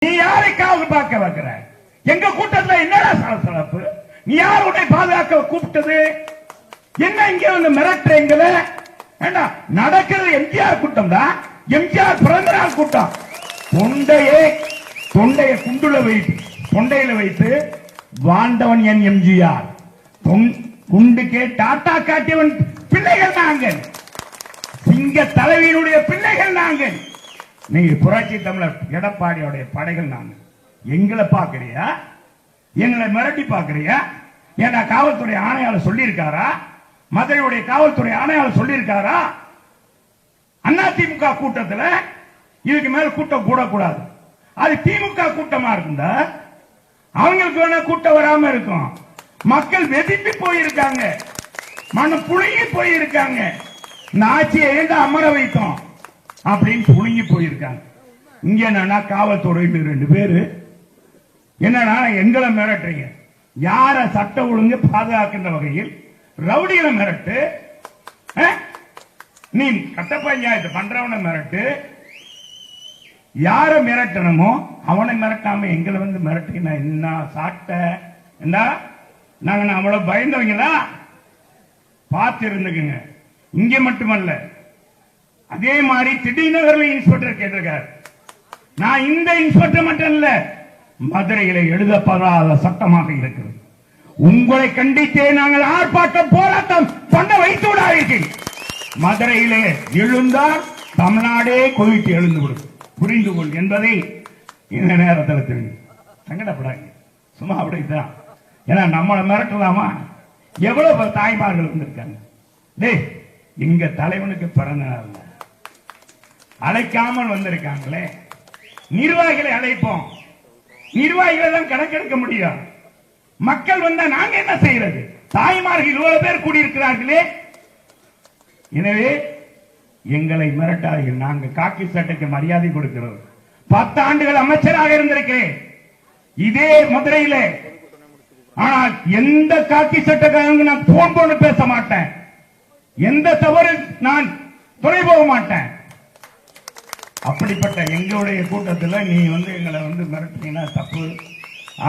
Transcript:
நீ யாருக்காவது பார்க்க வைக்கிற? எங்க கூட்டத்தில் என்னடா சலசலப்பு? நீ யாருடைய பாதுகாக்க கூப்பிட்டது? என்ன இங்க வந்து மிரட்டுறீங்கள? நடக்கிறது எம்ஜிஆர் கூட்டம் தான். எம்ஜிஆர் பிறந்த நாள் கூட்டம். தொண்டையை தொண்டையில வைத்து வாழ்ந்தவன் என் எம்ஜிஆர். குண்டுக்கே டாட்டா காட்டியவன் பிள்ளைகள் நாங்கள். சிங்க தலைவியினுடைய பிள்ளைகள் நாங்கள். நீங்க புரட்சி தமிழர் எடப்பாடியோடைய படைகள் நாங்கள். எங்களை பாக்குறியா? எங்களை மிரட்டி பாக்குறியா? ஏன்னா காவல்துறை ஆணையாளர் சொல்லி இருக்காரா? மதுரையுடைய காவல்துறை ஆணையாளர் சொல்லி இருக்காரா? அதிமுக கூட்டத்தில் இதுக்கு மேல கூட்டம் கூடக்கூடாது. அது திமுக கூட்டமா இருந்தா அவங்களுக்கு வேணா கூட்டம் வராம இருக்கும். மக்கள் வெதிப்பி போயிருக்காங்க, மன புழுங்கி போயிருக்காங்க. இந்த ஆட்சியை ஏண்டா அமர வைத்தோம் அப்படின்னு புழுங்கி போயிருக்காங்க. இங்க என்னன்னா காவல்துறை 2 பேரு என்னன்னா எங்களை மிரட்டுறீங்க. யார சட்ட ஒழுங்கு பாதுகாக்கின்ற வகையில் ரவுடிகளை மிரட்டு, நீ கட்ட பஞ்சாயத்து பண்றவனை மிரட்டு, யார மிரட்டணுமோ அவனை மிரட்டாம எங்களை வந்து மிரட்டினா என்ன சாட்ட? நாங்க அவ்வளவு பயந்தவங்களா? பார்த்து இருந்துக்குங்க. இங்க மட்டுமல்ல, அதே மாதிரி திடீர்னு இன்ஸ்பெக்டர் கேட்டிருக்காரு. நான் இந்த இன்ஸ்பெக்டர் மட்டும் இல்ல, மதுரையில எழுதப்படாத சட்டமாக இருக்கிறது. உங்களை கண்டித்தே நாங்கள் ஆர்ப்பாட்டம் போராட்டம் பண்ண வைத்து விடாதீர்கள். மதுரையிலே எழுந்தால் தமிழ்நாடே கோவிட்டு எழுந்து விடும். புரிந்து கொள் என்பதை இந்த நேரத்தில் தெரியும். சங்கடப்படாங்க, சும்மா அப்படித்தான். ஏன்னா நம்மளை மிரட்டலாமா? எவ்வளவு தாய்மார்கள் வந்திருக்காங்க. டேய், எங்க தலைவனுக்கு பிறந்த நாள் அழைக்காமல் வந்திருக்காங்களே. நிர்வாகிகளை அழைப்போம். நிர்வாகிகளை தான் கணக்கெடுக்க முடியும். மக்கள் வந்தா நாங்க என்ன செய்யறது? தாய்மார்கள் இவ்வளவு பேர் கூடியிருக்கிறார்களே. எனவே எங்களை மிரட்டார்கள். நாங்க காக்கி சட்டைக்கு மரியாதை கொடுக்கிறோம். 10 ஆண்டுகள் அமைச்சராக இருந்திருக்கிறேன் இதே மதுரையில. ஆனால் எந்த காக்கி சட்டக்காரங்க நான் போன் போன்னு பேச மாட்டேன். எந்த தவறு நான் துணை போக மாட்டேன். அப்படிப்பட்ட எங்களுடைய கூட்டத்தில் நீ வந்து எங்களை வந்து மிரட்டினா தப்பு.